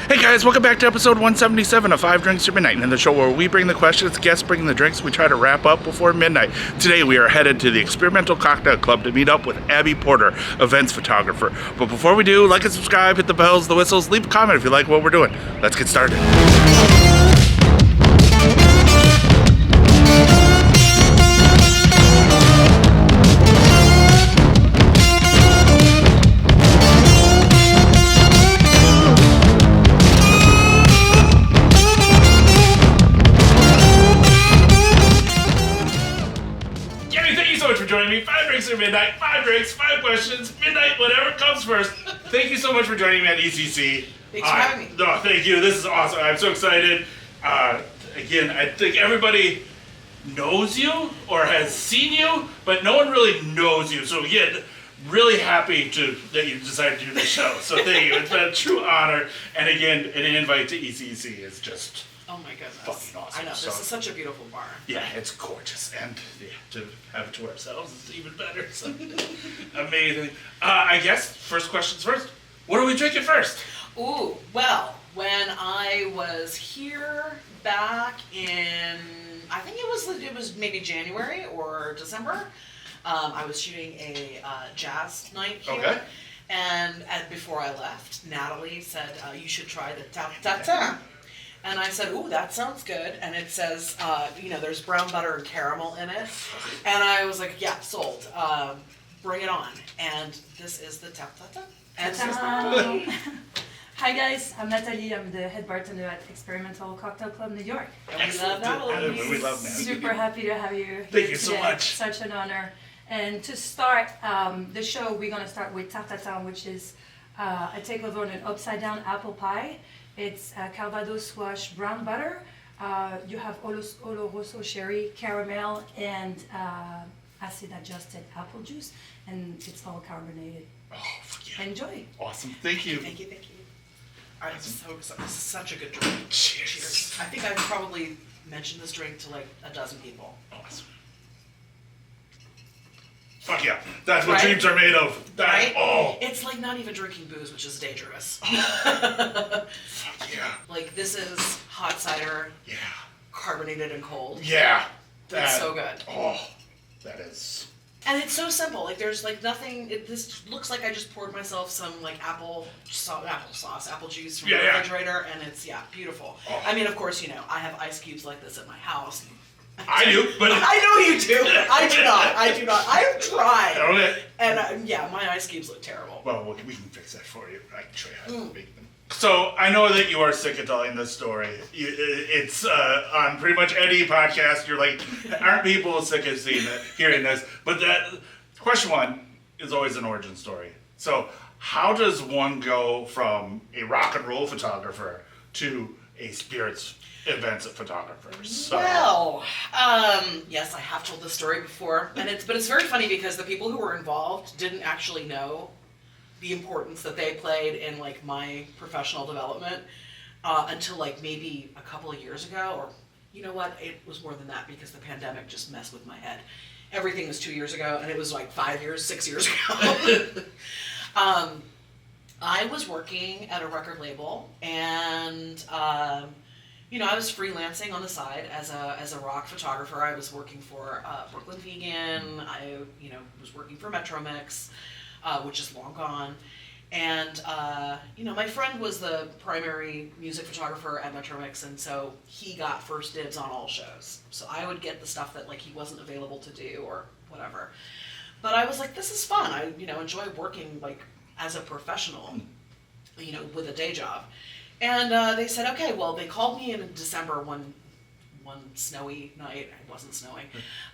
Hey guys, welcome back to episode 177 of 5 Drinks to Midnight, and the show where we bring the questions, guests bring the drinks, we try to wrap up before midnight. Today we are headed to the Experimental Cocktail Club to meet up with Gabi Porter, events photographer. But before we do, like and subscribe, hit the bells, the whistles, leave a comment if you like what we're doing. Let's get started. Joining me, 5 drinks at midnight, 5 drinks, 5 questions, midnight, whatever comes first. Thank you so much for joining me at ECC. Thanks for having me. No, thank you. This is awesome. I'm so excited. Again, I think everybody knows you or has seen you, but no one really knows you. So again, really happy that you decided to do this show. So thank you. It's been a true honor. And again, an invite to ECC is just... Oh my goodness. Fucking awesome. I know, this is such a beautiful bar. Yeah, it's gorgeous. And to have it to ourselves is even better. So amazing. I guess, first questions first. What are we drinking first? Ooh, well, when I was here back in, I think it was maybe January or December, I was shooting a jazz night here. Okay. And before I left, Natalie said, you should try the ta-ta-ta. And I said, ooh, that sounds good. And it says, there's brown butter and caramel in it. And I was like, yeah, sold. Bring it on. And this is the ta-ta-ta. Hi guys, I'm Natalie. I'm the head bartender at Experimental Cocktail Club New York. And we love Natalie. We love Natalie. Super happy to have you here Thank you today. so much. Such an honor. And to start the show, we're going to start with tartatan, which is a takeover on an upside-down apple pie. It's Calvados squash brown butter. You have Oloroso sherry, caramel, and acid-adjusted apple juice, and it's all carbonated. Oh, yeah. Enjoy. Awesome. Thank you. Thank you. All right, so this is such a good drink. Cheers. I think I've probably mentioned this drink to like a dozen people. Awesome. Fuck yeah. That's what Right? dreams are made of. Right? Oh. It's like not even drinking booze, which is dangerous. Fuck yeah. Like this is hot cider, Yeah. carbonated and cold. Yeah. It's so good. Oh, that is... And it's so simple. Like there's like nothing. This looks like I just poured myself some like apple juice from the refrigerator, and it's beautiful. Oh. I mean, of course, I have ice cubes like this at my house. I do, but... I know you do. I do not. I've tried. Okay. And my ice cubes look terrible. Well, we can fix that for you. I can show you how to make them. So, I know that you are sick of telling this story. It's on pretty much any podcast. You're like, aren't people sick of hearing this? But question one is always an origin story. So, how does one go from a rock and roll photographer to a spirits events photographer? So. Well, yes, I have told this story before, but it's very funny because the people who were involved didn't actually know the importance that they played in like my professional development until like maybe a couple of years ago, or you know what, it was more than that because the pandemic just messed with my head. Everything was 2 years ago, and it was like 6 years ago. I was working at a record label, and I was freelancing on the side as a rock photographer. I was working for Brooklyn Vegan. I was working for Metro Mix, which is long gone. And my friend was the primary music photographer at Metro Mix, and so he got first dibs on all shows. So I would get the stuff that like he wasn't available to do or whatever. But I was like, this is fun. I enjoy working like as a professional, with a day job. And they said, okay, well, they called me in December one snowy night. It wasn't snowing.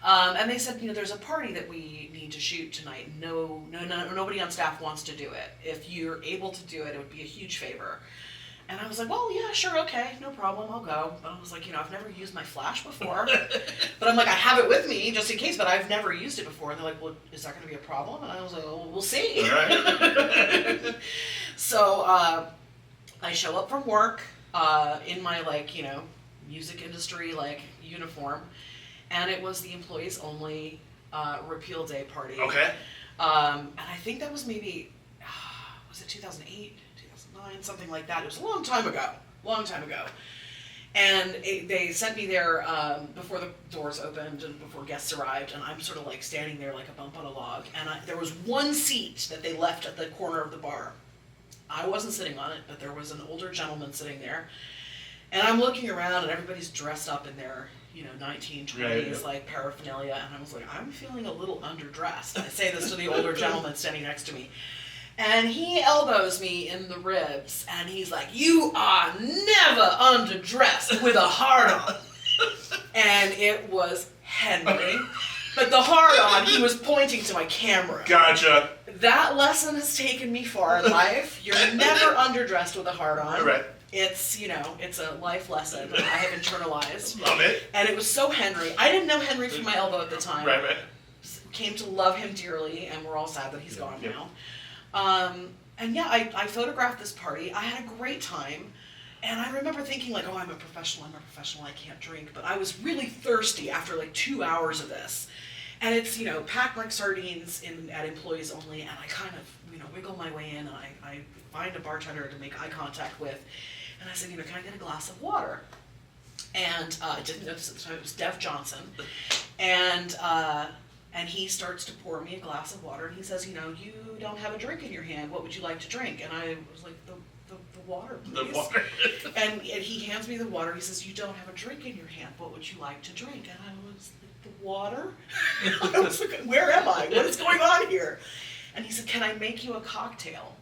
And they said, there's a party that we need to shoot tonight. No, nobody on staff wants to do it. If you're able to do it, it would be a huge favor. And I was like, well, yeah, sure, okay, no problem, I'll go. But I was like, I've never used my flash before. But I'm like, I have it with me just in case, but I've never used it before. And they're like, well, is that going to be a problem? And I was like, well, we'll see. All right. So I show up from work in my music industry uniform, and it was the employees only repeal day party. Okay. And I think that was maybe was it 2008, 2009, something like that. It was a long time ago. And they sent me there before the doors opened and before guests arrived, and I'm sort of like standing there like a bump on a log. And there was one seat that they left at the corner of the bar. I wasn't sitting on it, but there was an older gentleman sitting there. And I'm looking around, and everybody's dressed up in their, 1920s, like paraphernalia. And I was like, I'm feeling a little underdressed. I say this to the older gentleman standing next to me. And he elbows me in the ribs, and he's like, "You are never underdressed with a hard-on." And it was Henry. But the hard-on, he was pointing to my camera. Gotcha. That lesson has taken me far in life. You're never underdressed with a hard-on. Right. It's, it's a life lesson that I have internalized. Love it. And it was so Henry. I didn't know Henry from my elbow at the time. Right. Came to love him dearly, and we're all sad that he's gone now. And yeah, I photographed this party. I had a great time. And I remember thinking like, oh, I'm a professional, I can't drink. But I was really thirsty after like 2 hours of this. And it's, packed like sardines at employees only. And I kind of, wiggle my way in, and I find a bartender to make eye contact with. And I said, can I get a glass of water? And I didn't notice at the time, it was Dev Johnson. And he starts to pour me a glass of water, and he says, you don't have a drink in your hand. What would you like to drink? And I was like, the water, please. The water. and he hands me the water. He says, you don't have a drink in your hand. What would you like to drink? And I was like, the water? I was like, where am I? What is going on here? And he said, can I make you a cocktail?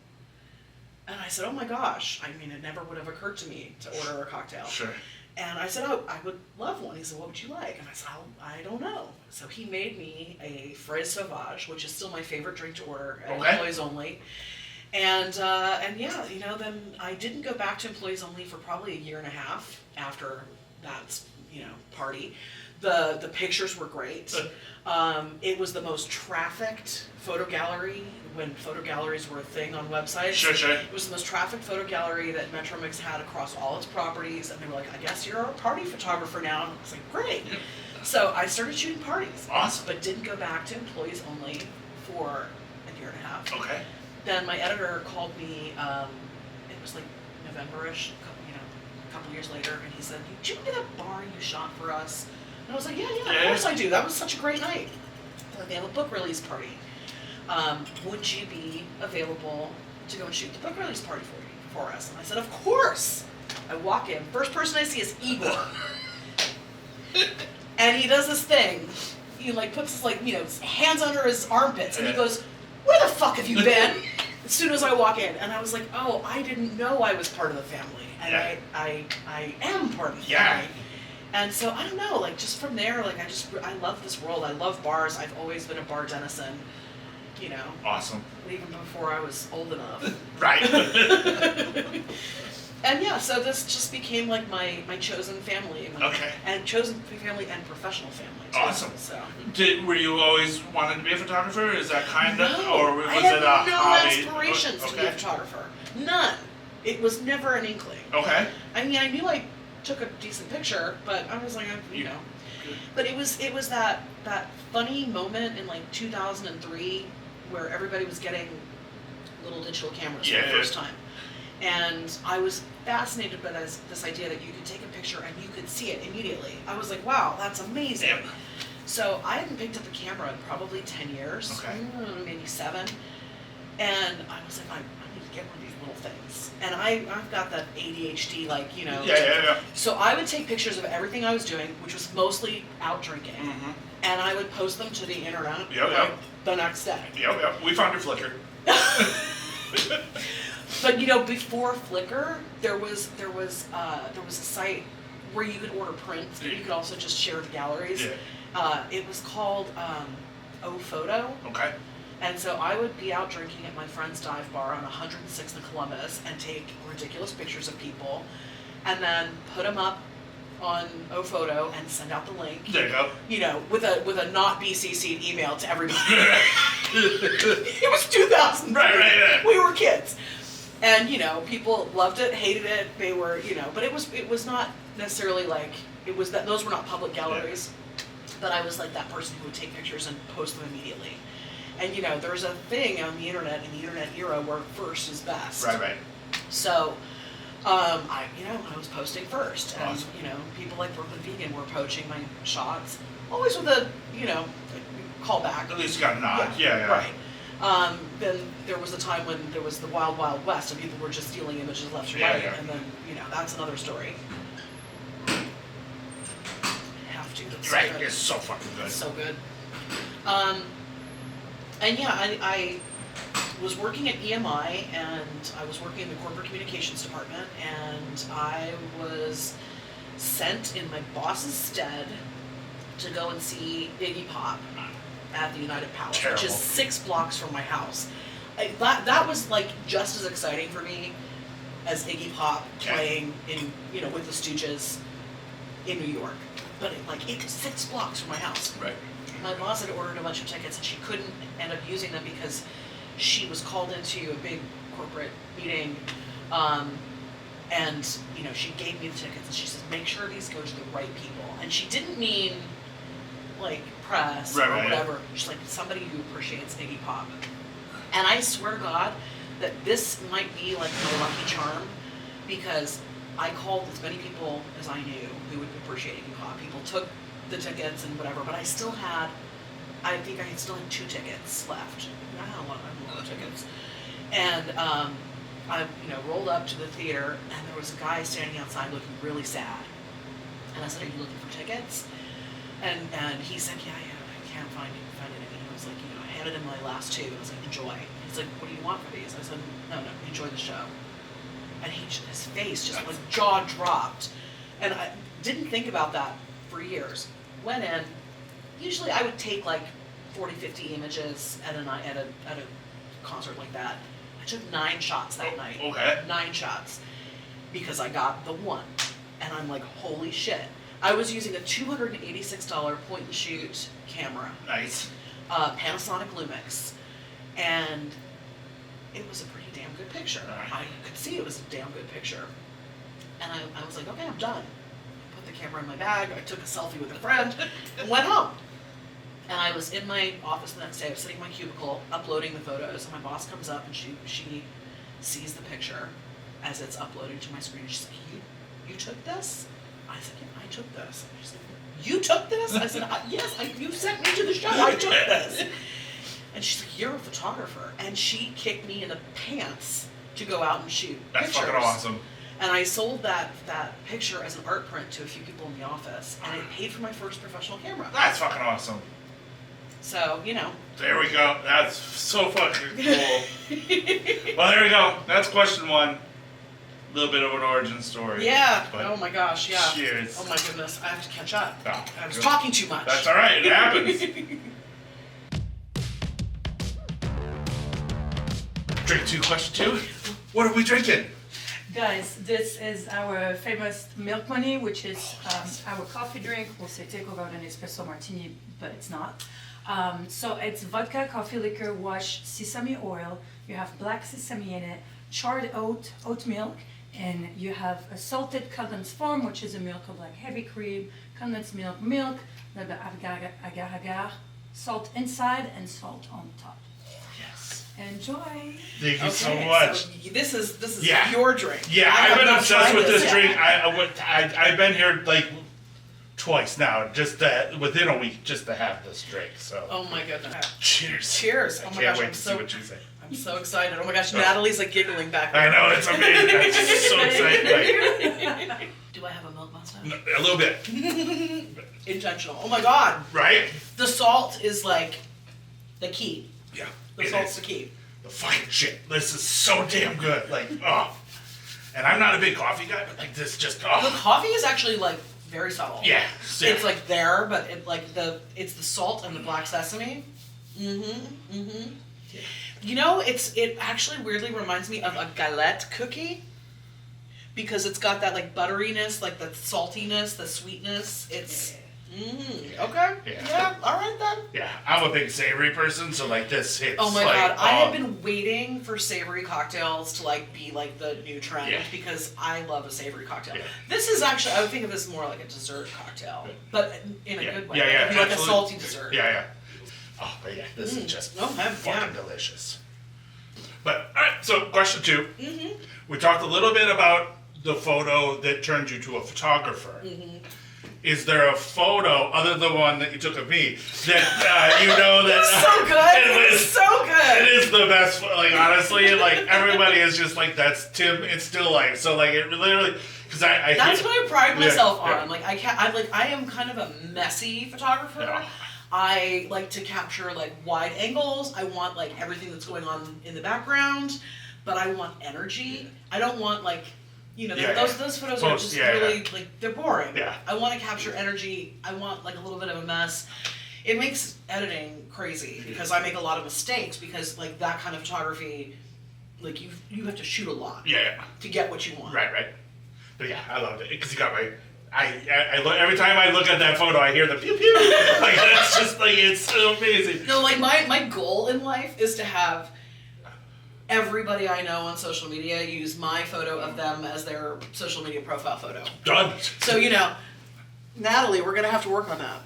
And I said, oh my gosh. I mean, it never would have occurred to me to order a cocktail. Sure. And I said, oh, I would love one. He said, what would you like? And I said, I don't know. So he made me a fraise sauvage, which is still my favorite drink to order at employees only. And yeah, then I didn't go back to employees only for probably a year and a half after that, party. The pictures were great. It was the most trafficked photo gallery when photo galleries were a thing on websites. Sure. It was the most trafficked photo gallery that Metromix had across all its properties, and they were like, I guess you're a party photographer now. And I was like, great. Yep. So I started shooting parties. Awesome. But didn't go back to employees only for a year and a half. Okay. Then my editor called me, it was like November-ish, a couple years later, and he said, did you remember that bar you shot for us? And I was like, yeah, of course I do. That was such a great night. Like, they have a book release party. Would you be available to go and shoot the book release party for us? And I said, of course. I walk in. First person I see is Igor. And he does this thing. He puts his hands under his armpits, and he goes, where the fuck have you been? As soon as I walk in. And I was like, oh, I didn't know I was part of the family. And I am part of the family. And so, I don't know, just from there, I love this world. I love bars. I've always been a bar denizen, Awesome. even before I was old enough. Right. And yeah, so this just became my chosen family. And chosen family and professional family, too. Awesome. So. Were you always wanting to be a photographer? Is that kind of, No, or was I it had a no hobby? aspirations to be a photographer. None. It was never an inkling. Okay. I mean, I knew I took a decent picture, but I was like, But it was that funny moment in 2003 where everybody was getting little digital cameras for the first time. And I was fascinated by this idea that you could take a picture and you could see it immediately. I was like, wow, that's amazing. Yeah. So I hadn't picked up a camera in probably 10 years, maybe 7. And I was like, I need to get one of these little things. And I've got that ADHD, Yeah. So I would take pictures of everything I was doing, which was mostly out drinking. Mm-hmm. And I would post them to the internet the next day. Yep. We found your Flickr. But before Flickr, there was a site where you could order prints, but you could also just share the galleries. Yeah. It was called OPhoto. Okay. And so I would be out drinking at my friend's dive bar on 106th and Columbus and take ridiculous pictures of people, and then put them up on OPhoto and send out the link. There you go. With a not BCC'd email to everybody. It was 2000. Right. We were kids. And, people loved it, hated it. They were, but it was not necessarily those were not public galleries. Yeah. But I was that person who would take pictures and post them immediately. And, there's a thing on the internet, in the internet era, where first is best. Right. So, I was posting first, and Awesome. people like Brooklyn Vegan were poaching my shots, always with a call back. At least you got a nod. Yeah. Right. Then there was a time when there was the Wild Wild West, and people were just stealing images left and right, and then that's another story. Have to. It's Right. So good. It's so fucking good. It's so good. I was working at EMI, and I was working in the corporate communications department, and I was sent in my boss's stead to go and see Iggy Pop at the United Palace, Terrible. which is 6 blocks from my house. That was like just as exciting for me as Iggy Pop playing in with the Stooges in New York, but it was 6 blocks from my house. Right. My boss had ordered a bunch of tickets, and she couldn't end up using them because she was called into a big corporate meeting, and she gave me the tickets, and she says, make sure these go to the right people. And she didn't mean like press or whatever. She's like, somebody who appreciates Iggy Pop. And I swear to God that this might be like my lucky charm, because I called as many people as I knew who would appreciate Iggy Pop. People took the tickets and whatever, but I still had, I think I still had 2 tickets left. I had a lot of tickets. And I rolled up to the theater, and there was a guy standing outside looking really sad. And I said, are you looking for tickets? And he said, yeah, I can't find anything. I was like, I handed him my last 2. I was like, enjoy. He's like, what do you want for these? I said, no, enjoy the show. And his face just like jaw dropped. And I didn't think about that for years. Went in. Usually I would take like 40, 50 images at a concert like that. I took 9 shots that night. Okay. 9 shots. Because I got the one. And I'm like, holy shit. I was using a $286 point and shoot camera. Nice. Panasonic Lumix. And it was a pretty damn good picture. I could see it was a damn good picture. And I was like, okay, I'm done. I put the camera in my bag, I took a selfie with a friend, and went home. And I was in my office the next day, I was sitting in my cubicle, uploading the photos, and my boss comes up and she sees the picture as it's uploaded to my screen. She's like, you took this? I said, yeah, I took this. She's like, you took this? I said, yes, you sent me to the show, I took this. And she's like, you're a photographer. And she kicked me in the pants to go out and shoot That's pictures. fucking awesome. And I sold that picture as an art print to a few people in the office, and it paid for my first professional camera. That's fucking awesome. So, There we go. That's so fucking cool. Well, there we go. That's question 1. A little bit of an origin story. Yeah. But oh my gosh, yeah. Cheers. Oh my goodness, I have to catch up. Oh, I was good. talking too much. That's all right. It happens. Drink 2, question 2. What are we drinking? Guys, this is our famous milk money, which is our coffee drink. We'll say takeover an espresso martini, but it's not. So it's vodka, coffee liquor, wash, sesame oil. You have black sesame in it, charred oat milk, and you have a salted condensed form, which is a milk of like heavy cream, condensed milk, a little bit of agar-agar, salt inside and salt on top. Yes. Enjoy. Thank you so much. So this is Yeah. your drink. Yeah, I I've have been not obsessed tried with this yet. drink. I've been here like twice now, just within a week, just to have this drink. So, Oh my goodness. cheers. Cheers. I Oh my can't gosh, wait I'm to so see what you say. I'm so excited. Oh my gosh, Natalie's like giggling back there. I know, it's amazing. I'm so excited. Like, Do I have a milk mustache? a little bit, Intentional. Oh my god. right? The salt is like the key. Yeah. The it salt's is. the key. The fucking shit. This is so damn good. Like, oh. And I'm not a big coffee guy, but like this just, The oh. coffee is actually like very subtle. Yeah. It's like there, but it's the salt and the black sesame. It actually weirdly reminds me of a galette cookie. Because it's got that like butteriness, like the saltiness, the sweetness. It's okay. Yeah. All right then. Yeah, I'm a big savory person, so like this hits. Oh my like, god, I have been waiting for savory cocktails to like be like the new trend because I love a savory cocktail. Yeah. This is actually, I would think of this more like a dessert cocktail, but in a good way. Yeah, Like a absolutely. salty dessert. Yeah. Oh, but yeah, this is just Okay, fucking delicious. But, alright, so question 2. We talked a little bit about the photo that turned you to a photographer. Mm-hmm. Is there a photo other than the one that you took of me that you know that So good. It was so good. It is the best. Like honestly, like everybody is just like that's Tim in still life. So like it literally because I that's what I pride myself yeah. on. Like I am kind of a messy photographer. Yeah. I like to capture like wide angles. I want like everything that's going on in the background, but I want energy. I don't want like. Those photos are just really, like, they're boring. Yeah. I want to capture energy. I want, like, a little bit of a mess. It makes editing crazy because I make a lot of mistakes because, like, that kind of photography, like, you have to shoot a lot to get what you want. Right. But yeah, I loved it because you got my... I look, every time I look at that photo, I hear the pew pew. Like, that's just, like, it's so amazing. No, like, my goal in life is to have... everybody I know on social media use my photo of them as their social media profile photo. Done. So, Natalie, we're going to have to work on that.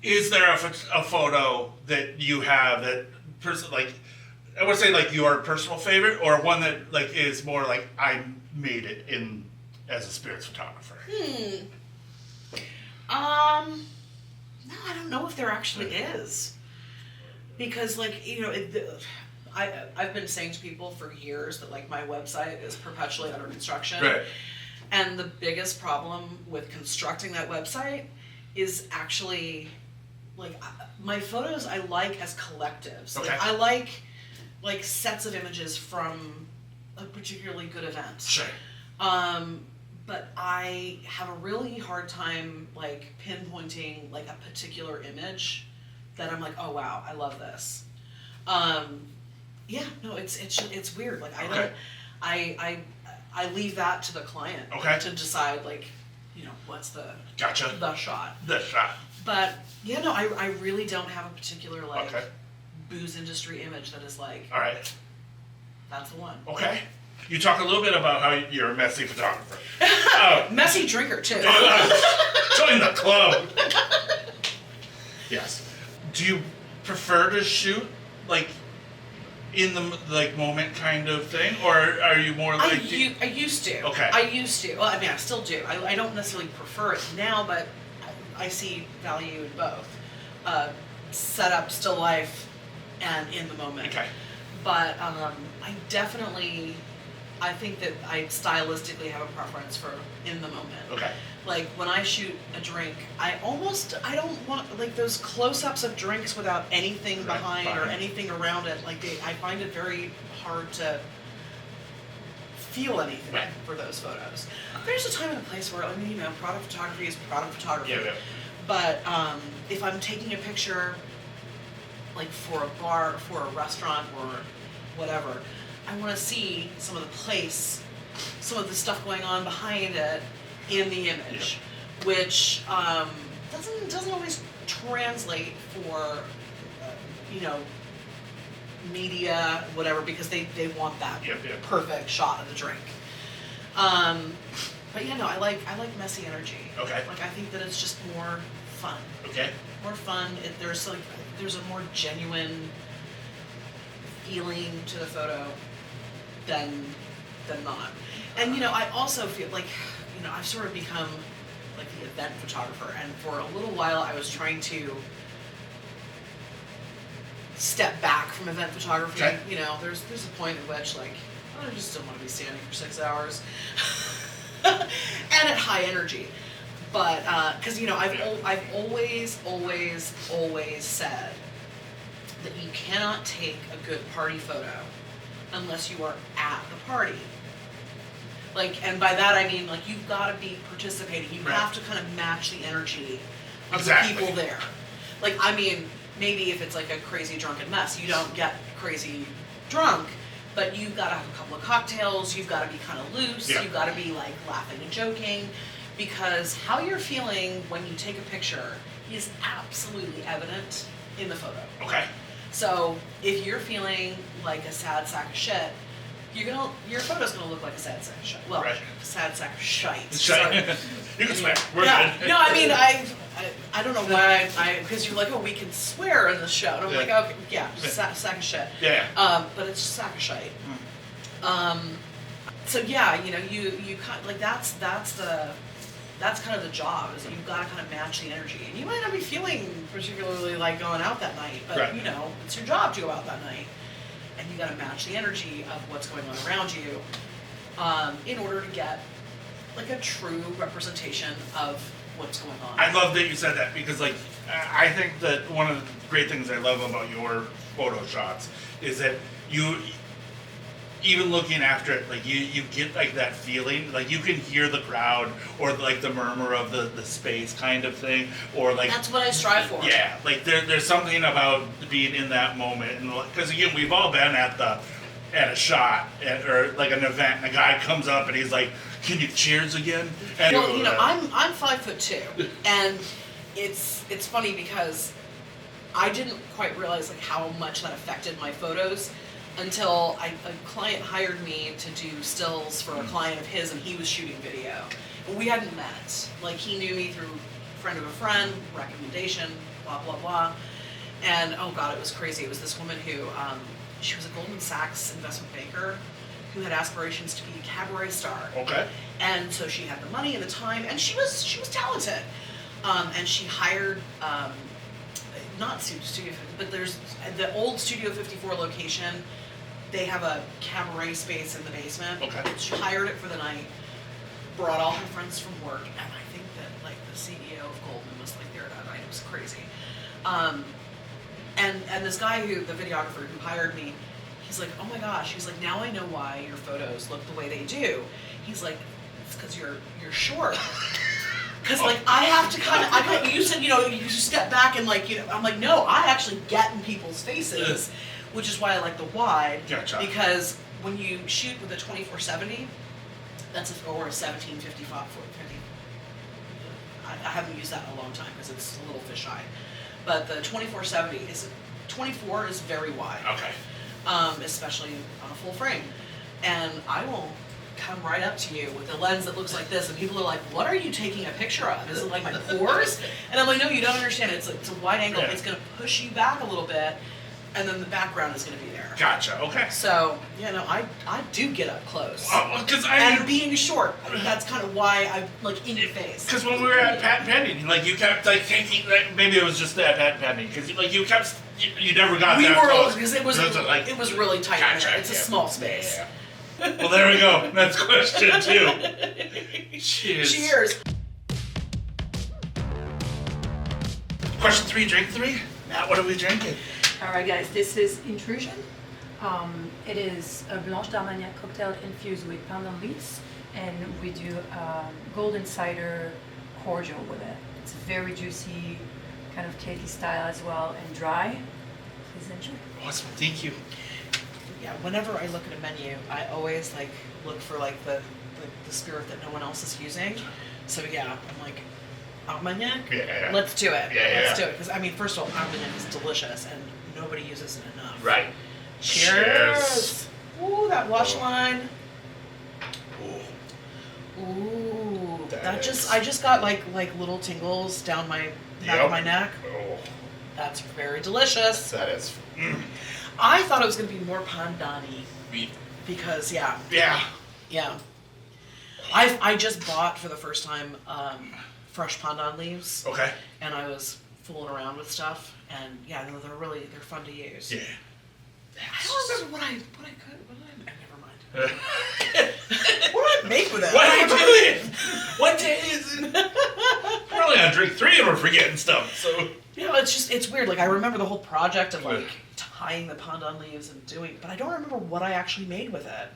Is there a photo that you have that, like, I would say, like, your personal favorite or one that, like, is more like I made it in as a spirits photographer? No, I don't know if there actually is. Because, like, I've been saying to people for years that, like, my website is perpetually under construction. Right. And the biggest problem with constructing that website is actually, like, my photos I like as collectives. Okay. Like, I like sets of images from a particularly good event. Sure. But I have a really hard time, like, pinpointing, like, a particular image that I'm like, oh wow, I love this. It's weird. Like I leave that to the client to decide, like, what's the Gotcha. The shot. The shot. But I really don't have a particular like booze industry image that is like, all right, that's the one. Okay. You talk a little bit about how you're a messy photographer. Messy drinker too. Join the club. Yes. Do you prefer to shoot like in the like moment kind of thing, or are you more like? I used to. Okay. I used to. Well, I mean, I still do. I don't necessarily prefer it now, but I see value in both. Set up, still life, and in the moment. Okay. But I think that I stylistically have a preference for in the moment. Okay. Like when I shoot a drink, I don't want like those close-ups of drinks without anything behind or anything around it. Like I find it very hard to feel anything for those photos. There's a time and a place where product photography is product photography. Yeah. But if I'm taking a picture, like for a bar, for a restaurant, or whatever, I want to see some of the place, some of the stuff going on behind it in the image, which doesn't always translate for media, whatever, because they want that perfect shot of the drink. But I like messy energy. Okay. Like I think that it's just more fun. Okay. More fun. There's a more genuine feeling to the photo than not. And I also feel like I've sort of become like the event photographer, and for a little while I was trying to step back from event photography. Okay. There's a point at which like I just don't want to be standing for 6 hours and at high energy. But because I've always said that you cannot take a good party photo unless you are at the party. Like, and by that I mean like you've got to be participating. You have to kind of match the energy of the people there. Like, I mean, maybe if it's like a crazy drunken mess, you don't get crazy drunk, but you've got to have a couple of cocktails. You've got to be kind of loose. Yeah. You've got to be like laughing and joking, because how you're feeling when you take a picture is absolutely evident in the photo. Okay. So if you're feeling like a sad sack of shit, your photo's gonna look like a sad sack of shit. Well, sad sack of shite. Sorry. You can swear. We're good. No, I mean I don't know why because you're like, oh, we can swear in the show. And I'm like, okay, yeah, sack of shit. Yeah. But it's sack of shite. So yeah, you know, you kind of, like that's kind of the job, is that you've got to kind of match the energy. And you might not be feeling particularly like going out that night, but you know, it's your job to go out that night. And you got to match the energy of what's going on around you in order to get like a true representation of what's going on. I love that you said that, because like I think that one of the great things I love about your photo shots is that you, even looking after it, like you get like that feeling, like you can hear the crowd or like the murmur of the space kind of thing, or like that's what I strive for. Yeah, like there's something about being in that moment, and because again, we've all been at a shot or like an event, and a guy comes up and he's like, "Can you cheers again?" And well, you know, I'm 5'2", and it's funny because I didn't quite realize like how much that affected my photos until a client hired me to do stills for a client of his, and he was shooting video. And we hadn't met. Like, he knew me through friend of a friend, recommendation, blah, blah, blah. And, oh God, it was crazy. It was this woman who, she was a Goldman Sachs investment banker who had aspirations to be a cabaret star. Okay. And so she had the money and the time, and she was talented. And she hired, not Studio 50, but there's the old Studio 54 location. They have a cabaret space in the basement. Okay. She hired it for the night, brought all her friends from work, and I think that like the CEO of Goldman was like there that night. It was crazy. And this guy the videographer who hired me, he's like, oh my gosh, he's like, now I know why your photos look the way they do. He's like, it's because you're short. Because like I have to you said, you know, you just step back and like, you know, I'm like, no, I actually get in people's faces, which is why I like the wide. Gotcha. Because when you shoot with a 2470, or a 1755 50. I haven't used that in a long time because it's a little fisheye. But the 2470 24 is very wide. Okay. Especially on a full frame. And I will come right up to you with a lens that looks like this, and people are like, what are you taking a picture of? Is it like my pores? And I'm like, no, you don't understand. It's a wide angle. Yeah. It's going to push you back a little bit, and then the background is going to be there. Gotcha. Okay. So, you know, I do get up close. Because and being short, I mean, that's kind of why I'm like in your face. Because when we were at Patent Pending, like you kept like taking, like, maybe it was just at Patent Pending, because like you kept, you never got that close. Because it was really tight. Gotcha, It's a small space. Yeah. Well, there we go. That's question 2. Cheers. Cheers. Question 3, drink 3. Matt, what are we drinking? All right, guys, this is Intrusion. It is a Blanche d'Armagnac cocktail infused with pandan leaves, and we do golden cider cordial with it. It's very juicy, kind of cakey style as well, and dry. Please enjoy. Awesome. Thank you. Yeah, whenever I look at a menu, I always like look for like the spirit that no one else is using. So yeah, I'm like, Armagnac? Yeah. Let's do it. Yeah, Let's do it. Because I mean, first of all, Armagnac is delicious, and nobody uses it enough. Right. Cheers. Ooh, that wash line. Ooh. I just got like little tingles down my back of my neck. Oh. That's very delicious. That is. I thought it was going to be more pandan-y. Because yeah. I just bought for the first time fresh pandan leaves. Okay. And I was fooling around with stuff, and yeah, they're fun to use. Yeah. I don't remember what I could. Never mind. What did I make with it? What are you doing? What day is it? We're only on drink 3 and we're forgetting stuff. So You know, it's weird. Like I remember the whole project of like tying the pandan leaves and but I don't remember what I actually made with it.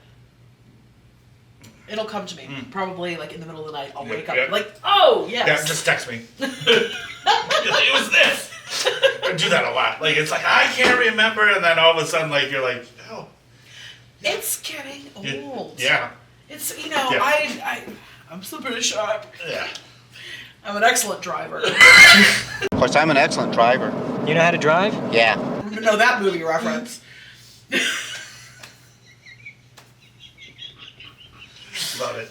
It'll come to me probably like in the middle of the night. I'll wake up like, oh yes. Yeah, just text me. It was this. I do that a lot. Like it's like I can't remember, and then all of a sudden, like you're like, oh. It's getting old. Yeah. It's I'm still pretty sharp. Yeah. I'm an excellent driver. Of course, I'm an excellent driver. You know how to drive? Yeah. Know that movie reference. Love it.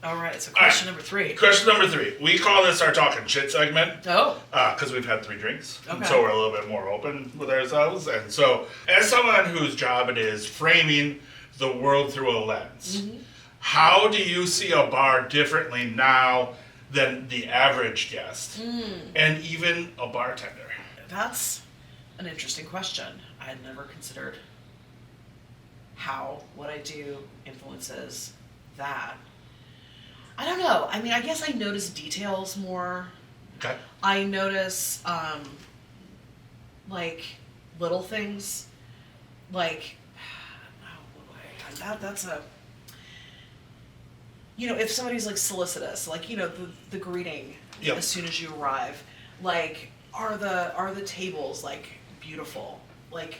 All right, so question number 3. Question number 3. We call this our talking shit segment. Oh. Because we've had 3 drinks. Okay. And so we're a little bit more open with ourselves. And so, as someone whose job it is framing the world through a lens, how do you see a bar differently now than the average guest? And even a bartender? That's an interesting question. I had never considered how what I do influences that. I don't know. I mean, I guess I notice details more. Okay. I notice, like, little things. Like, that's a... You know, if somebody's, like, solicitous, like, you know, the greeting as soon as you arrive. Like, are the tables, like, beautiful? Like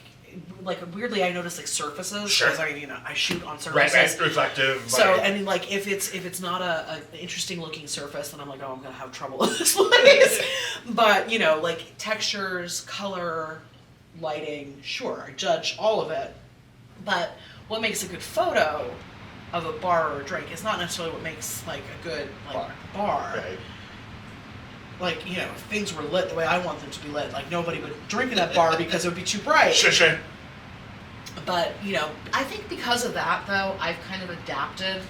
weirdly, I notice like surfaces. Sure. Because I shoot on surfaces. Right, reflective. So, and like if it's not an interesting looking surface, then I'm like, oh, I'm gonna have trouble with this place. But you know, like textures, color, lighting, sure, I judge all of it. But what makes a good photo of a bar or a drink is not necessarily what makes like a good bar. Right. Like, you know, if things were lit the way I want them to be lit, like nobody would drink in that bar because it would be too bright. Sure. But, you know, I think because of that, though, I've kind of adapted.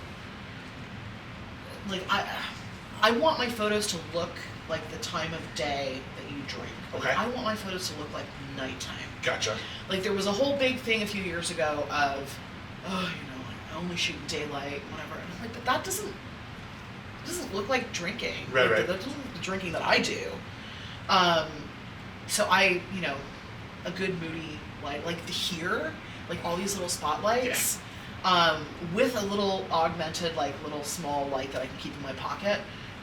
Like, I want my photos to look like the time of day that you drink. Okay. I want my photos to look like nighttime. Gotcha. Like, there was a whole big thing a few years ago of, oh, you know, like, I only shoot daylight, whatever. And I'm like, but that doesn't look like drinking. Right. That doesn't look like the drinking that I do. So I, you know, a good moody light, like here, like all these little spotlights, with a little augmented, like little small light that I can keep in my pocket,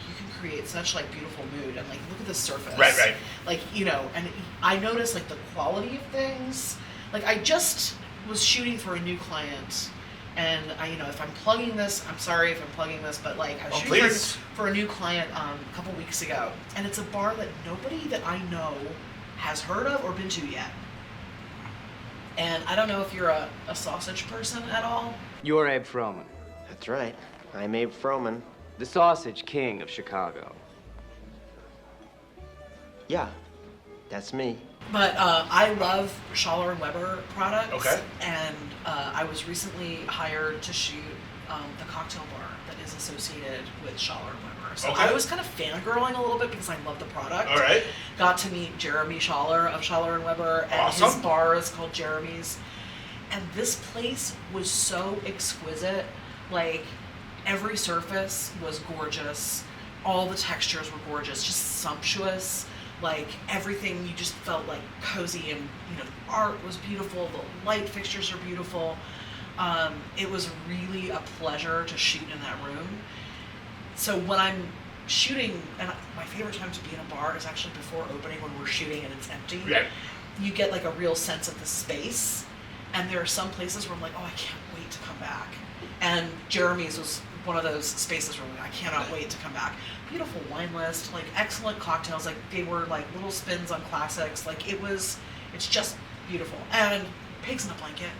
you can create such like beautiful mood. And like, look at the surface. Right. Like, you know, and I notice like the quality of things. Like I just was shooting for a new client. And I, you know, if I'm plugging this, I'm sorry if I'm plugging this, but like I was shooting for a new client a couple weeks ago, and it's a bar that nobody that I know has heard of or been to yet. And I don't know if you're a sausage person at all. You're Abe Froman, That's right. I'm Abe Froman. the sausage king of Chicago. Yeah, that's me. But I love Schaller and Weber products. Okay. And I was recently hired to shoot the cocktail bar that is associated with Schaller and Weber. So Okay. I was kind of fangirling a little bit because I love the product. All right. Got to meet Jeremy Schaller of Schaller and Weber, and Awesome. his bar is called Jeremy's. And this place was so exquisite. Like, every surface was gorgeous. All the textures were gorgeous, just sumptuous. Like, everything, you just felt like cozy, and you know, the art was beautiful, the light fixtures are beautiful. It was really a pleasure to shoot in that room. So when I'm shooting, and my favorite time to be in a bar is actually before opening when we're shooting and it's empty. Yeah. You get like a real sense of the space, and there are some places where I'm like, oh, I can't wait to come back. And Jeremy's was one of those spaces where I'm like, I cannot wait to come back. Beautiful wine list, like excellent cocktails, like they were like little spins on classics, like it's just beautiful. And pigs in a blanket.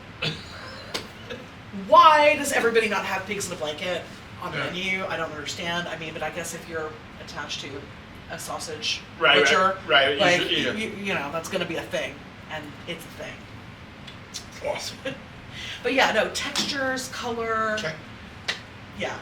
Why does everybody not have pigs in a blanket on the menu? I don't understand. I mean, but I guess if you're attached to a sausage butcher, right. like You you know, that's gonna be a thing, and it's a thing. Awesome. But yeah, no, textures, color. Okay. Yeah.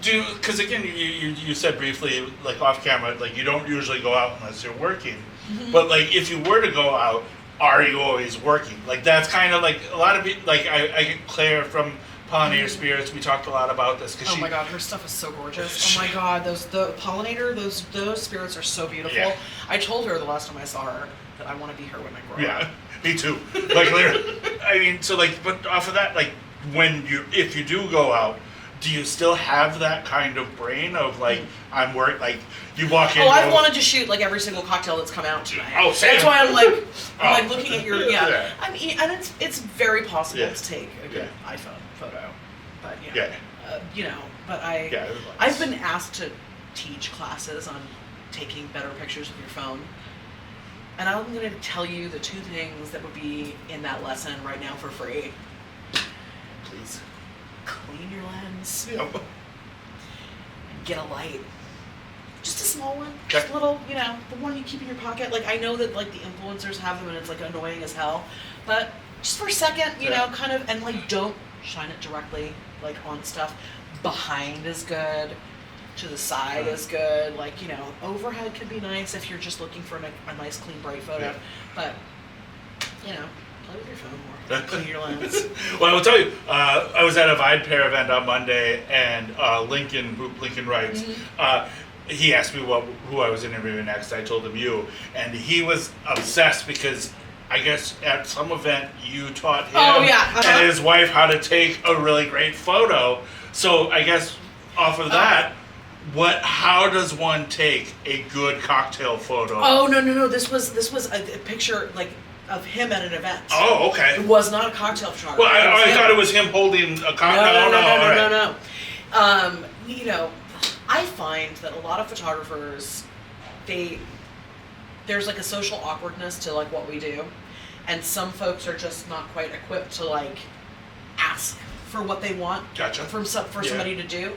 Because again, you said briefly, like off camera, like you don't usually go out unless you're working. Mm-hmm. But like if you were to go out, are you always working? Like that's kind of like a lot of people. Like I get Claire from Pollinator Spirits. We talked a lot about this because Oh my god, her stuff is so gorgeous. Oh my god, the pollinator, those spirits are so beautiful. Yeah. I told her the last time I saw her that I want to be her when I grow up. Yeah, me too. Like literally, I mean, so like, but off of that, like if you do go out, do you still have that kind of brain of like like you walk in? Oh, I've wanted to shoot like every single cocktail that's come out tonight. Oh, same. That's why I'm like looking at your Yeah. I mean, and it's very possible Yeah. to take a good iPhone photo, but you know, but Yeah, I've been asked to teach classes on taking better pictures with your phone. And I'm going to tell you the 2 things that would be in that lesson right now for free. please. Clean your lens Yep. get a light. Just a small one, Okay. just a little, the one you keep in your pocket. Like I know that like the influencers have them and it's like annoying as hell, but just for a second, kind of, and like don't shine it directly like on stuff. Behind is good, to the side is good. Like overhead could be nice if you're just looking for a nice, clean, bright photo. Yeah. But play with your phone more. Clean your lens. Well, I will tell you, I was at a Vide Pair event on Monday, and Lincoln writes. He asked me who I was interviewing next. I told him you, and he was obsessed because I guess at some event you taught him and his wife how to take a really great photo. So I guess off of that, how does one take a good cocktail photo? Oh no! This was a picture like of him at an event. Oh, okay. It was not a cocktail photography. Well, I thought it was him holding a cocktail. No. I find that a lot of photographers, there's like a social awkwardness to like what we do, and some folks are just not quite equipped to like ask for what they want. Gotcha. For somebody to do.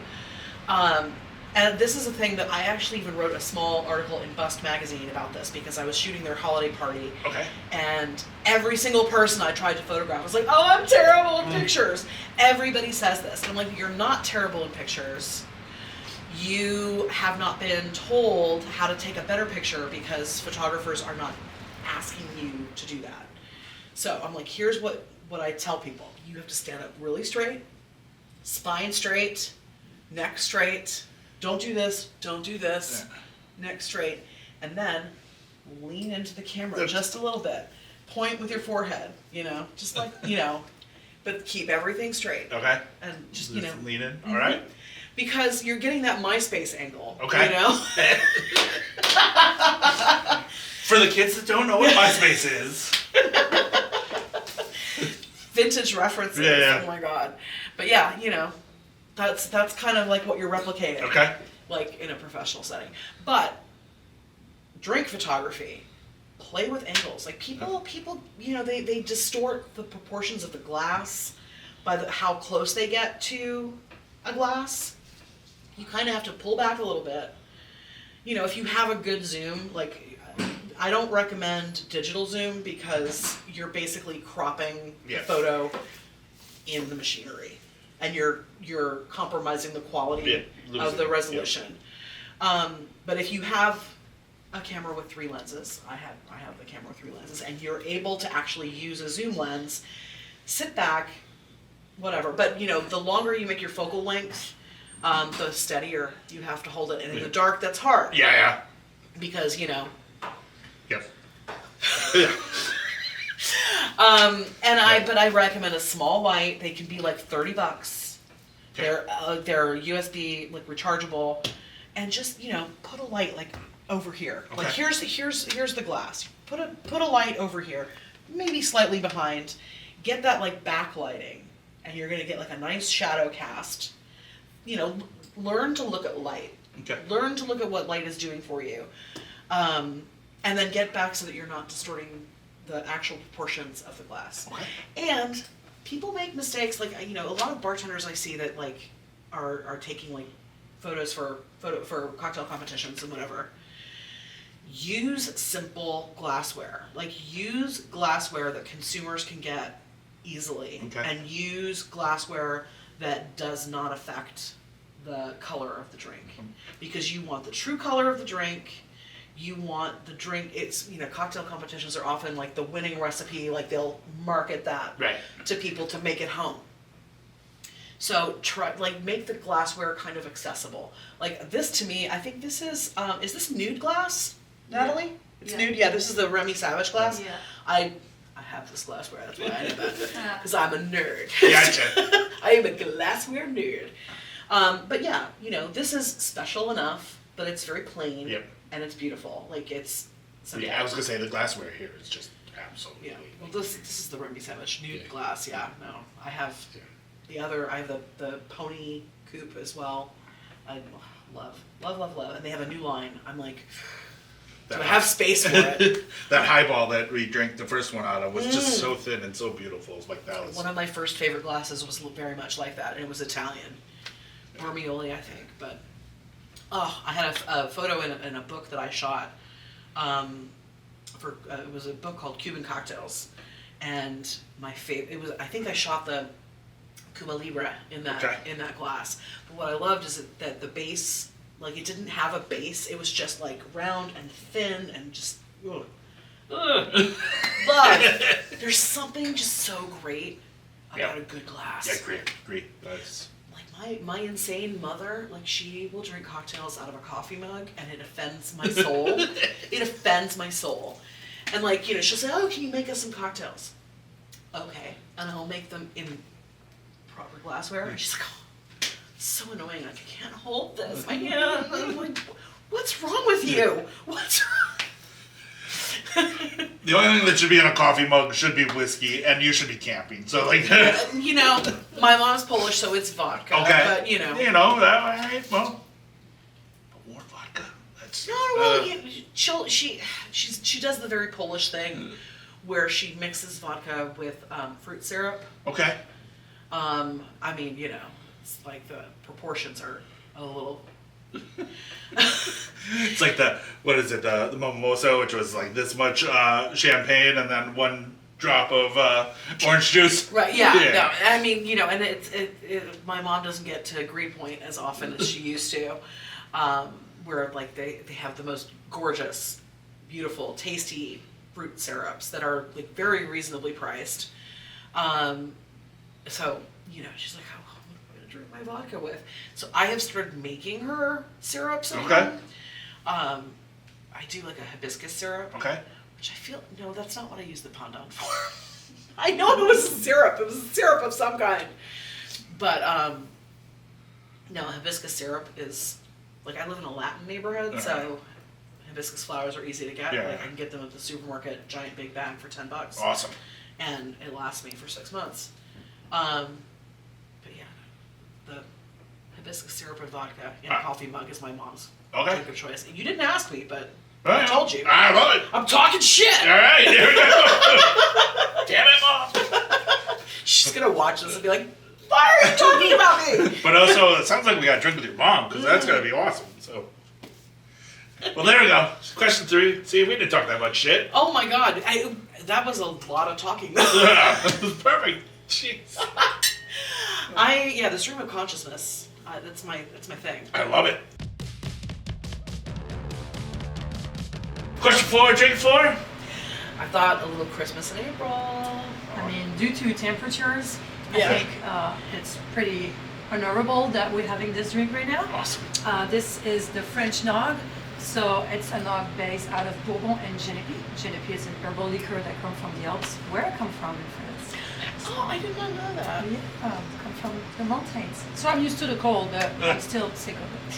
And this is a thing that I actually even wrote a small article in Bust magazine about this because I was shooting their holiday party. Okay. And every single person I tried to photograph was like, "Oh, I'm terrible in pictures." Everybody says this. And I'm like, "You're not terrible in pictures. You have not been told how to take a better picture because photographers are not asking you to do that." So I'm like, here's what I tell people. You have to stand up really straight, spine straight, neck straight. Don't do this, neck straight. And then lean into the camera just a little bit. Point with your forehead, just like, but keep everything straight. Okay. And just, lean in. All right. Because you're getting that MySpace angle. Okay. For the kids that don't know what MySpace is. Vintage references. Yeah. Oh my God. But yeah, that's kind of like what you're replicating. Okay. Like in a professional setting. But drink photography, play with angles. Like people, they distort the proportions of the glass by how close they get to a glass. You kind of have to pull back a little bit. If you have a good zoom, like I don't recommend digital zoom because you're basically cropping the photo in the machinery, and you're compromising the quality of the resolution. But if you have a camera with 3 lenses, I have the camera with 3 lenses, and you're able to actually use a zoom lens, sit back, whatever. But the longer you make your focal length, the steadier you have to hold it. And in the dark, that's hard. Yeah. Because, Yep. But I recommend a small light. They can be like $30. Okay. They're USB, like rechargeable, and just put a light like over here. Okay. Like here's the glass. Put a light over here, maybe slightly behind. Get that like backlighting, and you're gonna get like a nice shadow cast. Learn to look at light. Okay. Learn to look at what light is doing for you, and then get back so that you're not distorting the actual proportions of the glass. Okay. And people make mistakes. Like a lot of bartenders I see that like are taking like photos for cocktail competitions and whatever. Use simple glassware. Like use glassware that consumers can get easily, and use glassware that does not affect the color of the drink, because you want the true color of the drink. You want the drink. It's cocktail competitions are often like the winning recipe. Like they'll market that to people to make it home. So make the glassware kind of accessible. Like this to me, I think this is this nude glass, Natalie? It's nude. Yeah, this is the Remy Savage glass. Yeah. I have this glassware. That's why I know that. Because I'm a nerd. Gotcha. I am a glassware nerd. But yeah, this is special enough, but it's very plain. Yep. And it's beautiful. Like it's. I was gonna say the glassware here is just absolutely. Yeah. Well, this is the Remy Savage nude glass. Yeah. No, I have the other. I have the Pony Coupe as well. I love, and they have a new line. I'm like. Do I have space for it? That highball that we drank the first one out of was just so thin and so beautiful. It's like that was one of my first favorite glasses was very much like that, and it was Italian, Bormioli, I think. But Oh, I had a photo in a book that I shot. It was a book called Cuban Cocktails, and my favorite. It was. I think I shot the Cuba Libre in that glass. But what I loved is that the base, like it didn't have a base. It was just like round and thin and just. Ugh. Love. There's something just so great about a good glass. Yeah, great. That's... Like my insane mother, like she will drink cocktails out of a coffee mug, and it offends my soul. It offends my soul. And like, you know, she'll say, "Oh, can you make us some cocktails?" Okay, and I'll make them in proper glassware. And she's like, "Oh, it's so annoying. Like I can't hold this. My hand." I'm like, "What's wrong with you? What's wrong?" The only thing that should be in a coffee mug should be whiskey, and you should be camping. So, like, you know, my mom's Polish, so it's vodka. okay, But you know, that all right. Well, but more vodka. That's no, well, she does the very Polish thing, where she mixes vodka with fruit syrup. okay. I mean, you know, it's like the proportions are a little. It's like the mimosa, which was like this much champagne and then one drop of orange juice. Right. Yeah. No. I mean, you know, and my mom doesn't get to Greenpoint as often as she used to, where like they have the most gorgeous, beautiful, tasty fruit syrups that are like very reasonably priced. So you know, she's like, "Oh, what am I gonna drink my vodka with?" So I have started making her syrups at home. I do like a hibiscus syrup. Okay. Which I feel, no, that's not what I use the pandan for. I know it was a syrup. It was a syrup of some kind. But, no, hibiscus syrup is, like, I live in a Latin neighborhood, so hibiscus flowers are easy to get. Yeah. Like, I can get them at the supermarket, giant big bag for $10. Awesome. And it lasts me for 6 months. But yeah, the hibiscus syrup and vodka in a coffee mug is my mom's drink of choice. You didn't ask me, but I told you. I love it. I'm talking shit. All right, here we go. Damn it, Mom. She's gonna watch this and be like, "Why are you talking about me?" But also, it sounds like we got to drink with your mom, because that's gonna be awesome. So, well, there we go. Question 3. See, we didn't talk that much shit. Oh my god, that was a lot of talking. That was perfect. Jeez. The stream of consciousness. That's my thing. I love it. Question 4, drink 4. I thought a little Christmas in April. I mean, due to temperatures, Yeah. I think it's pretty honorable that we're having this drink right now. Awesome. This is the French nog. So it's a nog based out of Bourbon and Genepi. Genepi is an herbal liqueur that comes from the Alps. Where I come from in France. Oh, I did not know that. Yeah, come from the mountains. So I'm used to the cold, but I'm still sick of it.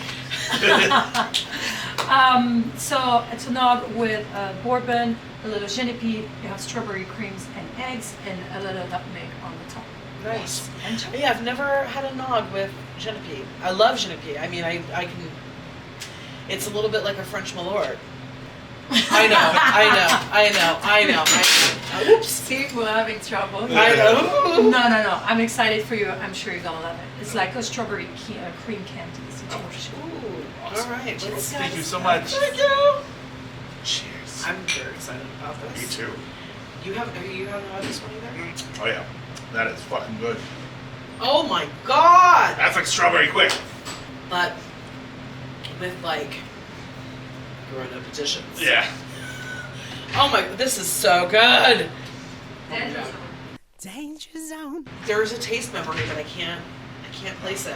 So it's a nog with bourbon, a little genepi, you have strawberry creams and eggs, and a little nutmeg on the top. Nice. Enjoy. Yeah, I've never had a nog with Genepi. I love Genepi. I mean, I can. It's a little bit like a French Malort. I know. Oops. See, we're having trouble. I know. No. I'm excited for you. I'm sure you're gonna love it. It's like a strawberry cream candy situation. Ooh, all right. Let's Thank you so much. Thank you. Cheers. I'm very excited about this. Me too. You haven't had this one either? Oh yeah, that is fucking good. Oh my god! That's like strawberry quick. But with like grown-up additions. Yeah. Oh my, this is so good. Danger zone. There's a taste memory, but I can't place it.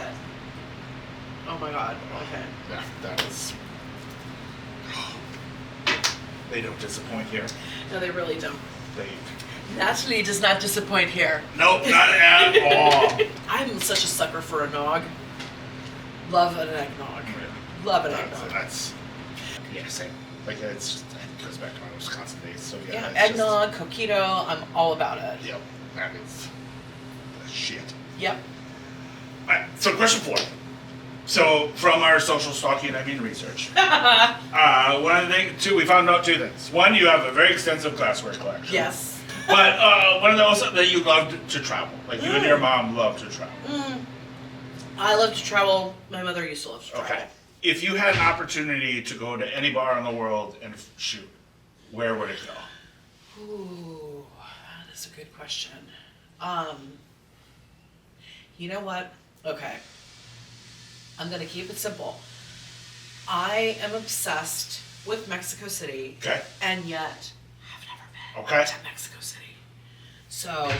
Oh my god. Okay. Yeah, that is. They don't disappoint here. No, they really don't. They. Natalie does not disappoint here. Nope, not at all. I'm such a sucker for a nog. Love an eggnog. Love an eggnog. That's yeah, same. Like it goes back to my Wisconsin days. So yeah. Yeah, it's eggnog, coquito, I'm all about it. Just, yep, that is the shit. Yep. Alright, so question 4. So from our social stalking, I mean research. One of the things, we found out 2 things. One, you have a very extensive glassware collection. Yes. But one of the also that you love to travel. Like you and your mom love to travel. I love to travel. My mother used to love to travel. Okay. If you had an opportunity to go to any bar in the world and shoot, where would it go? Ooh, that is a good question. You know what? Okay. I'm gonna keep it simple. I am obsessed with Mexico City. Okay. And yet, I've never been Okay. to Mexico City. So,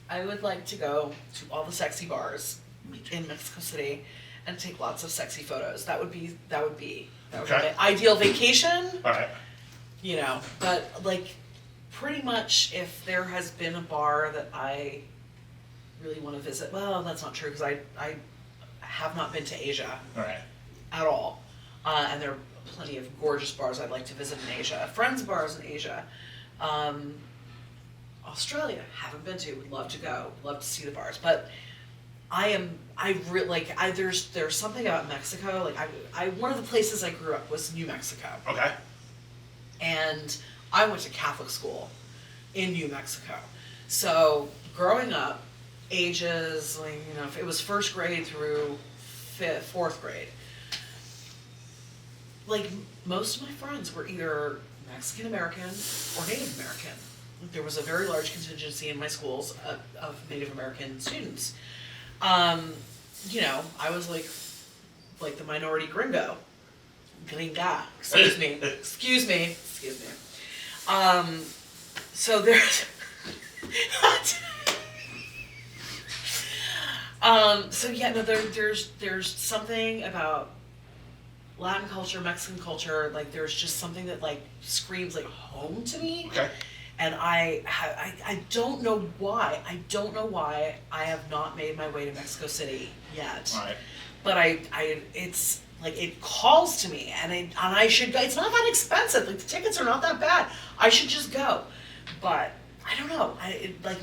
I would like to go to all the sexy bars in Mexico City and take lots of sexy photos. That would be Okay. my ideal vacation. All right. You know, but like pretty much if there has been a bar that I really want to visit, well, that's not true because I have not been to Asia All right. at all. And there are plenty of gorgeous bars I'd like to visit in Asia. Friends bars in Asia. Australia, haven't been to, would love to go, love to see the bars. But there's something about Mexico, like one of the places I grew up was New Mexico. Okay. And I went to Catholic school in New Mexico. So growing up, ages, like, you know, it was first grade through fourth grade. Like most of my friends were either Mexican American or Native American. There was a very large contingency in my schools of Native American students. You know, I was like the minority gringa. Gringa, excuse me. So there's so yeah, no, there's something about Latin culture, Mexican culture, like there's just something that like screams like home to me. Okay. And I don't know why. I don't know why I have not made my way to Mexico City yet. All right. But it's like it calls to me, and I should go. It's not that expensive. Like the tickets are not that bad. I should just go. But I don't know.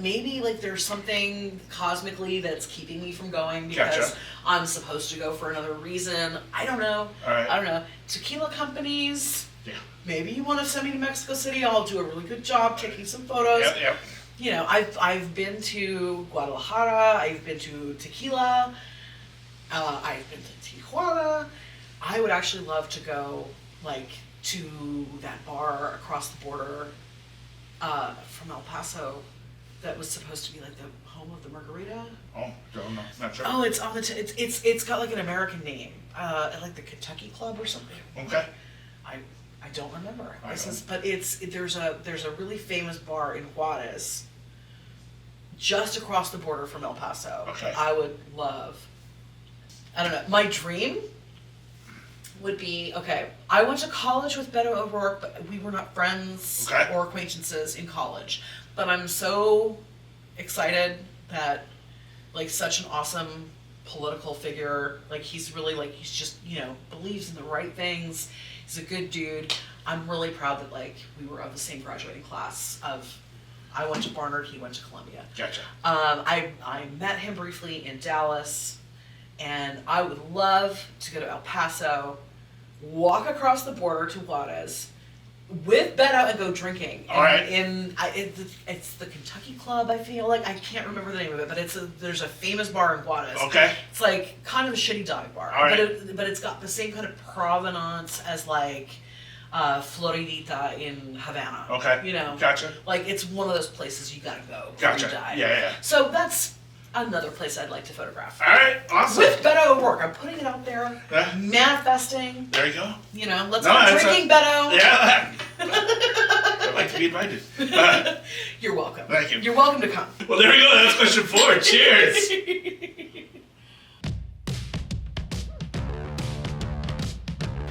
Maybe like there's something cosmically that's keeping me from going because Gotcha. I'm supposed to go for another reason. I don't know. All right. I don't know. Tequila companies. Yeah. Maybe you want to send me to Mexico City. I'll do a really good job taking some photos. Yep. You know, I've been to Guadalajara. I've been to Tequila. I've been to Tijuana. I would actually love to go like to that bar across the border from El Paso that was supposed to be like the home of the margarita. Oh, don't know. Not sure. Oh, it's on the it's got like an American name, like the Kentucky Club or something. Okay. I don't remember. I There's a really famous bar in Juarez, just across the border from El Paso. Okay. I would love. I don't know. My dream would be, okay, I went to college with Beto O'Rourke, but we were not friends Okay. or acquaintances in college. But I'm so excited that like such an awesome political figure, like he's really like, he's just, you know, believes in the right things. He's a good dude. I'm really proud that like we were of the same graduating class of, I went to Barnard, he went to Columbia. Gotcha. I met him briefly in Dallas, and I would love to go to El Paso, walk across the border to Juarez with Beto and go drinking. All right. It's the Kentucky Club, I feel like. I can't remember the name of it, but there's a famous bar in Juarez. Okay. It's like kind of a shitty dive bar. All right. But it's got the same kind of provenance as like Floridita in Havana. Okay. You know? Gotcha. Like it's one of those places you gotta go before Gotcha. you die. Yeah. So that's another place I'd like to photograph. All right. Awesome. With Beto O'Rourke. I'm putting it out there. Yeah. Manifesting. There you go. You know, let's No, go that's drinking, Beto. Yeah. I'd like to be invited. You're welcome. Thank you. You're welcome to come. Well, there we go. That's question 4. Cheers.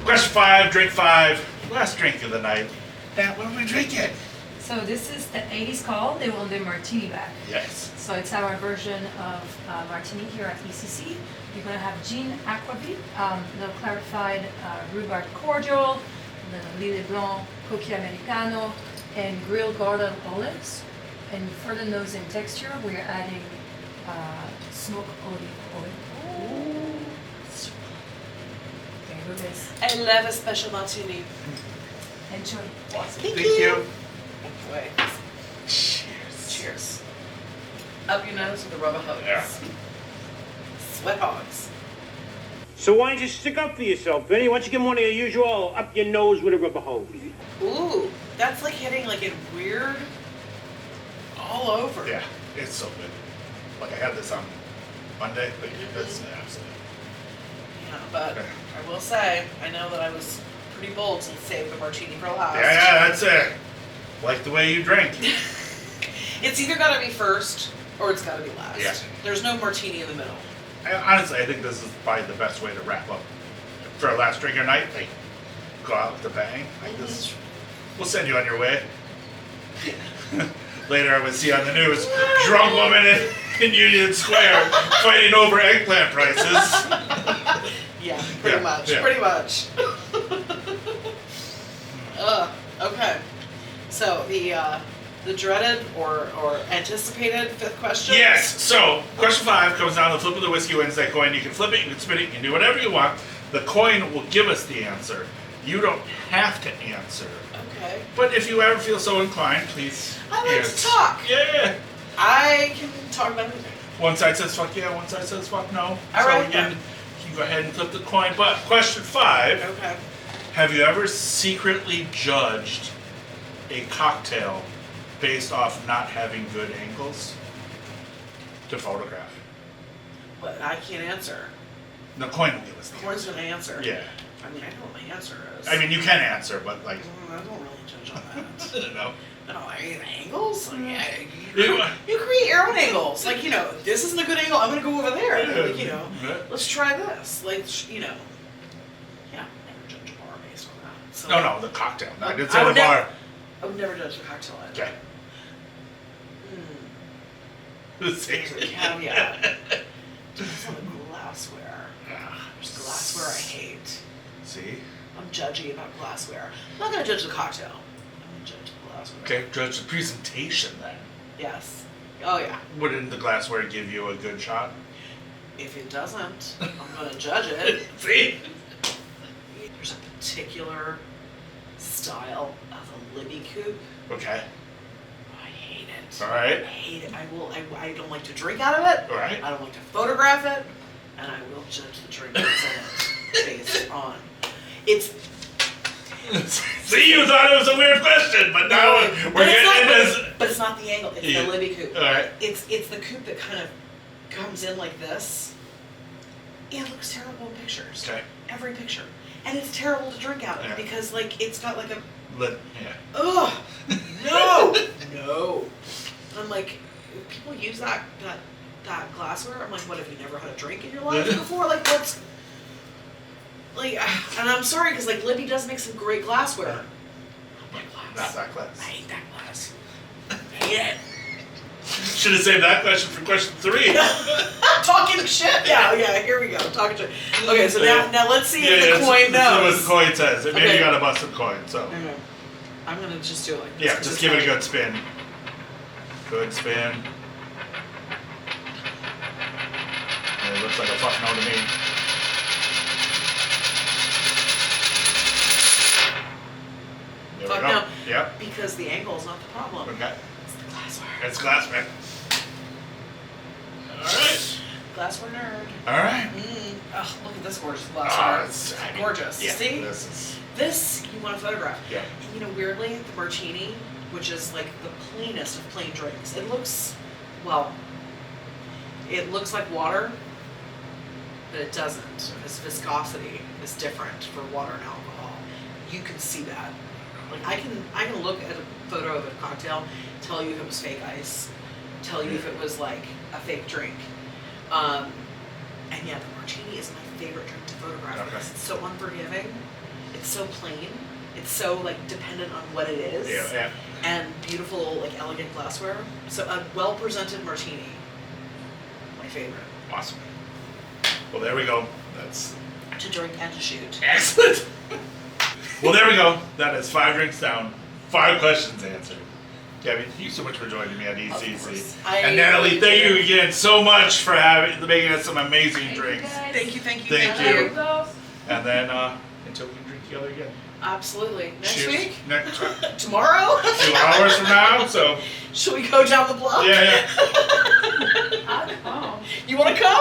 Question 5, drink 5. Last drink of the night. Matt, what are we drinking? So this is the 80s call. They want their martini back. Yes. So it's our version of martini here at ECC. You're gonna have gin aquavit, the clarified rhubarb cordial, the lily blanc coquille americano, and grilled garden olives. And for the nose and texture, we're adding smoked olive oil. There you go, guys. I love a special martini. Enjoy. Awesome. Thank Thank you. you. Boy. Cheers. Cheers. Up your nose with the rubber hose. Yeah. Sweat hogs. So why don't you stick up for yourself, Vinny? Why don't you give him one of your usual up your nose with a rubber hose? Ooh, that's like hitting like in weird all over. Yeah, it's so good. Like I had this on Monday, but that's absolutely. Yeah, but I will say, I know that I was pretty bold to save the martini for last. Yeah, that's it. Like the way you drink. It's either gotta be first or it's gotta be last. Yeah. There's no martini in the middle. Honestly, I think this is probably the best way to wrap up for our last drinker night. Like, go out with a bang. Like this, we'll send you on your way. Later, I would see on the news drunk woman in Union Square fighting over eggplant prices. Yeah, pretty much. Yeah. Pretty much. Okay. So the dreaded or anticipated fifth question. Yes. So question 5 comes down to the flip of the Whiskey Wednesday coin. You can flip it, you can spin it, you can do whatever you want. The coin will give us the answer. You don't have to answer. Okay. But if you ever feel so inclined, please. I like answer. to talk. Yeah. I can talk about anything. One side says fuck yeah, one side says fuck no. All so right, again, you can go ahead and flip the coin. But question 5. Okay. Have you ever secretly judged a cocktail based off not having good angles to photograph? But I can't answer. The coin will give us the Coin's answer. gonna answer. Yeah. I mean, I know what my answer is. I mean, you can answer, but like, I don't really judge on that. I don't know. No, I mean, angles? Like, yeah, Yeah. you create your own angles. Like, this isn't a good angle, I'm gonna go over there. Like, Yeah. let's try this. Like, yeah, never judge a bar based on that. So, No, the cocktail. No, I didn't I say the would never- bar. I would never judge a cocktail either. Okay. There's a caveat. Depends on the glassware. Ah, There's glassware I hate. See? I'm judgy about glassware. I'm not gonna judge the cocktail. I'm gonna judge the glassware. Okay, judge the presentation then. Yes. Oh yeah. Wouldn't the glassware give you a good shot? If it doesn't, I'm gonna judge it. See? There's a particular style of a Libby coupe. Okay. I hate it. All right. I hate it. I don't like to drink out of it. All right. I don't like to photograph it, and I will judge the drink that's in it based on it's. See, you thought it was a weird question, but now we're getting into this. But it's not the angle. It's Yeah. the Libby coupe. All right. It's the coupe that kind of comes in like this. It looks terrible in pictures. Okay. Every picture, and it's terrible to drink out of Yeah. because like it's got like a. Yeah. Ugh! No! No! I'm like, people use that glassware. I'm like, what, have you never had a drink in your life before? Like, what's... Like, and I'm sorry, because, like, Libby does make some great glassware. Not Not glass. that glass. I hate that glass. I hate it. Should have saved that question for question 3. Talking shit? Yeah, here we go. Talking shit. Okay, so now let's see if the coin Let's see knows. what the coin says. Maybe Okay. you got a busted coin, so. Okay. I'm gonna just do it like this. Yeah, 'cause just it's give it a fun. good spin. Good spin. It looks like a fuck no to me. There Fuck we go. no. Yep. Because the angle is not the problem. Okay. It's the glassware. It's glassware. Alright. Glassware nerd. Alright. Oh, look at this gorgeous Oh, glassware. it's It's gorgeous. Yeah, See? this is. This you want to photograph. Yeah. And weirdly, the martini, which is like the plainest of plain drinks, it looks, well, it looks like water, but it doesn't. Its viscosity is different for water and alcohol. You can see that. Like I can look at a photo of a cocktail, tell you if it was fake ice, tell you if it was like a fake drink. And yeah, the martini is my favorite drink to photograph Okay. because it's so unforgiving. It's so plain. It's so like dependent on what it is. Yeah. And beautiful, like elegant glassware. So a well-presented martini, my favorite. Awesome. Well, there we go. That's To drink and to shoot. excellent. Well, there we go. That is 5 drinks down, 5 questions answered. Gabby, thank you so much for joining me at ECC. course. And Natalie, thank you again so much for making us some amazing drinks. Thank you. Thank There you. we go. And then until we can drink together again. Absolutely. Next Cheers. week? Next 2 Tomorrow? hours from now. So Should we go down the block? yeah. I'll come. You want to come?